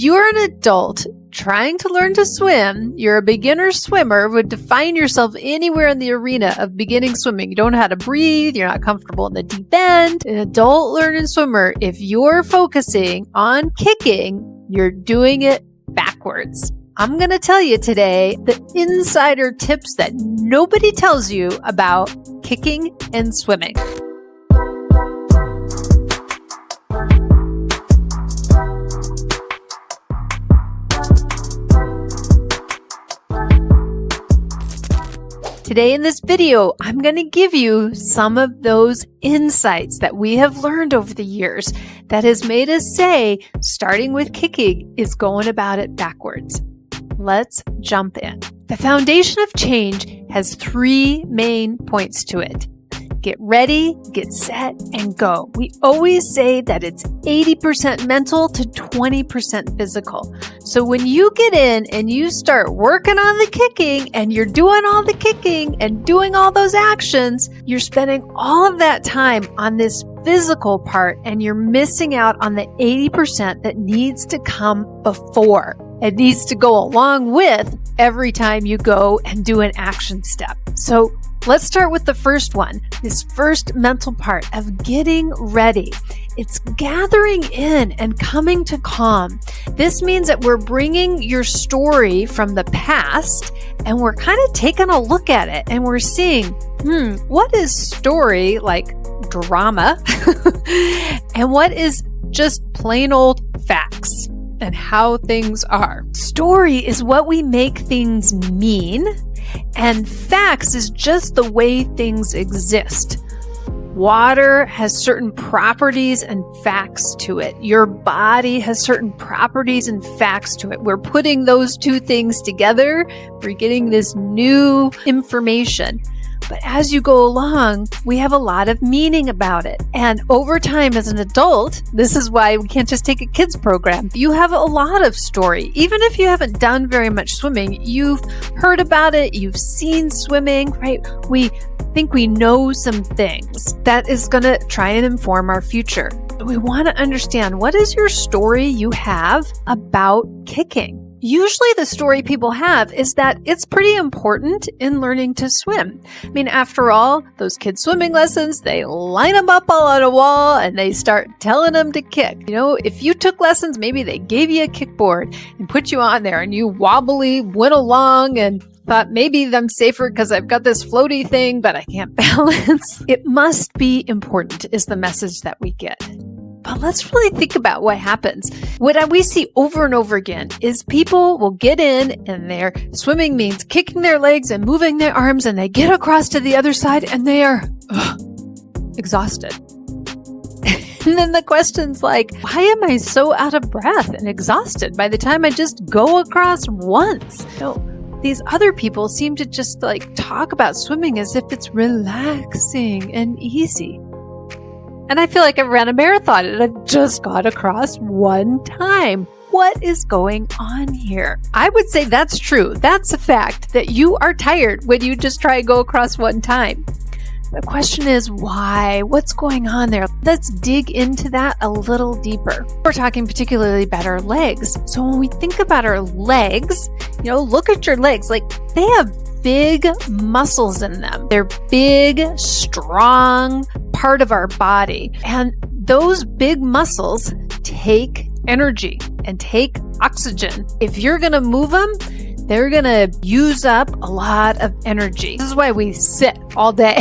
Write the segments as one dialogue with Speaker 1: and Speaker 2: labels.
Speaker 1: you're an adult trying to learn to swim, you're a beginner swimmer, would define yourself anywhere in the arena of beginning swimming. You don't know how to breathe, you're not comfortable in the deep end. An adult learning swimmer, if you're focusing on kicking, you're doing it backwards. I'm going to tell you today the insider tips that nobody tells you about kicking and swimming. Today in this video, I'm going to give you some of those insights that we have learned over the years that has made us say starting with kicking is going about it backwards. Let's jump in. The foundation of change has 3 main points to it. Get ready, get set, and go. We always say that it's 80% mental to 20% physical. So when you get in and you start working on the kicking and you're doing all the kicking and doing all those actions, you're spending all of that time on this physical part and you're missing out on the 80% that needs to come before. It needs to go along with every time you go and do an action step. So let's start with the first one, this first mental part of getting ready. It's gathering in and coming to calm. This means that we're bringing your story from the past and we're kind of taking a look at it and we're seeing, what is story like drama and what is just plain old facts and how things are. Story is what we make things mean, and facts is just the way things exist. Water has certain properties and facts to it. Your body has certain properties and facts to it. We're putting those two things together. We're getting this new information. But as you go along, we have a lot of meaning about it. And over time as an adult, this is why we can't just take a kids program. You have a lot of story. Even if you haven't done very much swimming, you've heard about it, you've seen swimming, right? We think we know some things that is going to try and inform our future. We want to understand, what is your story you have about kicking? Usually the story people have is that it's pretty important in learning to swim. I mean, after all, those kids' swimming lessons, they line them up all on a wall and they start telling them to kick. You know, if you took lessons, maybe they gave you a kickboard and put you on there and you wobbly went along and thought maybe I'm safer because I've got this floaty thing, but I can't balance. It must be important is the message that we get. But let's really think about what happens. What we see over and over again is people will get in and their swimming means kicking their legs and moving their arms and they get across to the other side and they are exhausted. And then the question's like, why am I so out of breath and exhausted by the time I just go across once? So these other people seem to just talk about swimming as if it's relaxing and easy. And I feel like I've ran a marathon and I've just got across one time. What is going on here? I would say that's true. That's a fact that you are tired when you just try and go across one time. The question is why? What's going on there? Let's dig into that a little deeper. We're talking particularly about our legs. So when we think about our legs, look at your legs. They have big muscles in them. They're big, strong part of our body. And those big muscles take energy and take oxygen. If you're going to move them, they're going to use up a lot of energy. This is why we sit all day.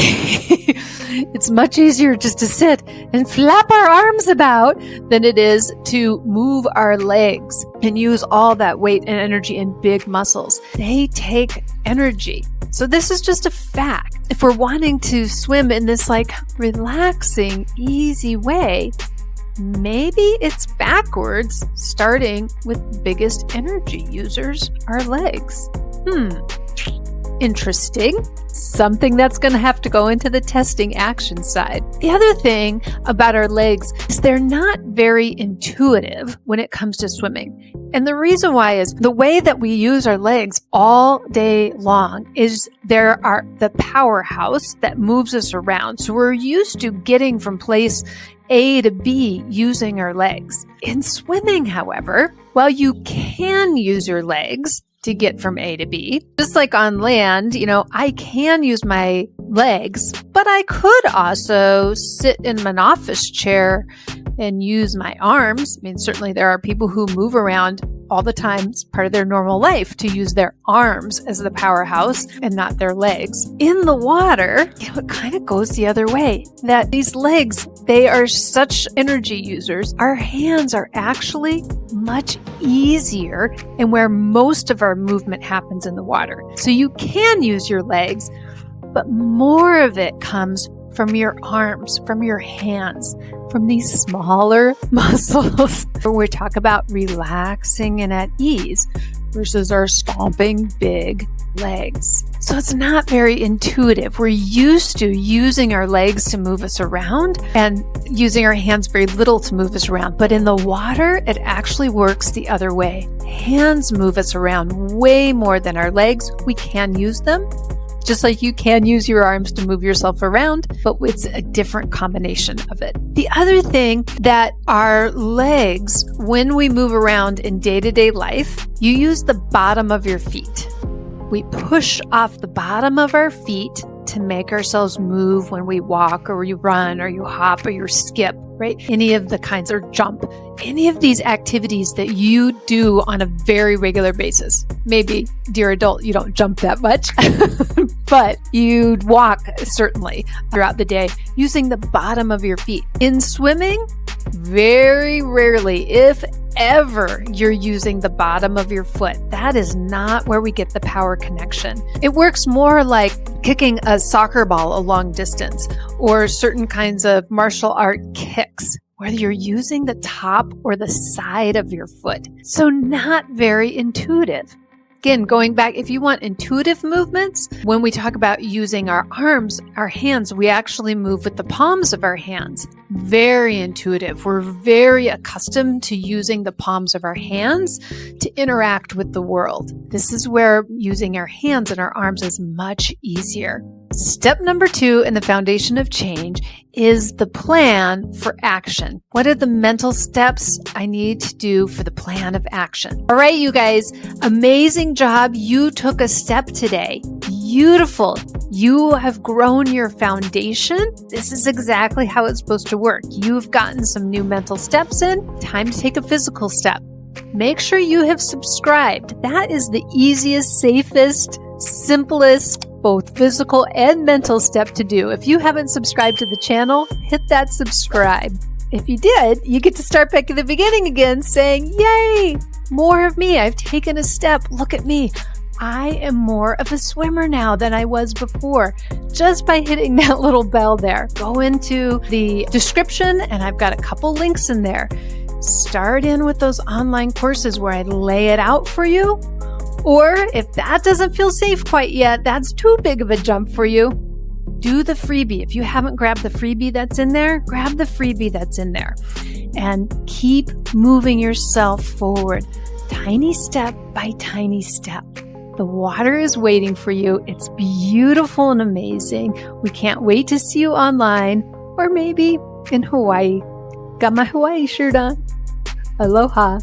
Speaker 1: It's much easier just to sit and flap our arms about than it is to move our legs and use all that weight and energy in big muscles. They take energy. So this is just a fact. If we're wanting to swim in this relaxing, easy way, maybe it's backwards, starting with biggest energy users, our legs. Interesting. Something that's going to have to go into the testing action side. The other thing about our legs is they're not very intuitive when it comes to swimming. And the reason why is the way that we use our legs all day long is there are the powerhouse that moves us around. So we're used to getting from place A to B using our legs. In swimming, however, While you can use your legs to get from A to B, just like on land, I can use my legs, but I could also sit in an office chair and use my arms. Certainly there are people who move around all the time. It's part of their normal life to use their arms as the powerhouse and not their legs. In the water, it kind of goes the other way, that these legs, they are such energy users. Our hands are actually much easier and where most of our movement happens in the water. So you can use your legs, but more of it comes from your arms, from your hands, from these smaller muscles. We talk about relaxing and at ease versus our stomping big legs. So it's not very intuitive. We're used to using our legs to move us around and using our hands very little to move us around. But in the water, it actually works the other way. Hands move us around way more than our legs. We can use them, just like you can use your arms to move yourself around, but it's a different combination of it. The other thing that our legs, when we move around in day-to-day life, you use the bottom of your feet. We push off the bottom of our feet to make ourselves move when we walk or you run or you hop or you skip, right? Any of the kinds, or jump. Any of these activities that you do on a very regular basis. Maybe, dear adult, you don't jump that much, but you walk certainly throughout the day using the bottom of your feet. In swimming, very rarely, if ever, you're using the bottom of your foot. That is not where we get the power connection. It works more like kicking a soccer ball a long distance or certain kinds of martial art kicks, whether you're using the top or the side of your foot. So not very intuitive. Again, going back, if you want intuitive movements, when we talk about using our arms, our hands, we actually move with the palms of our hands. Very intuitive. We're very accustomed to using the palms of our hands to interact with the world. This is where using our hands and our arms is much easier. Step number 2 in the foundation of change is the plan for action. What are the mental steps I need to do for the plan of action? All right, you guys, amazing job. You took a step today. Beautiful. You have grown your foundation. This is exactly how it's supposed to work. You've gotten some new mental steps in. Time to take a physical step. Make sure you have subscribed. That is the easiest, safest, simplest, both physical and mental step to do. If you haven't subscribed to the channel, hit that subscribe. If you did, you get to start back at the beginning again saying, yay, more of me. I've taken a step. Look at me. I am more of a swimmer now than I was before, just by hitting that little bell there. Go into the description and I've got a couple links in there. Start in with those online courses where I lay it out for you. Or if that doesn't feel safe quite yet, that's too big of a jump for you, do the freebie. If you haven't grabbed the freebie that's in there, grab the freebie that's in there and keep moving yourself forward, tiny step by tiny step. The water is waiting for you. It's beautiful and amazing. We can't wait to see you online or maybe in Hawaii. Got my Hawaii shirt on. Aloha.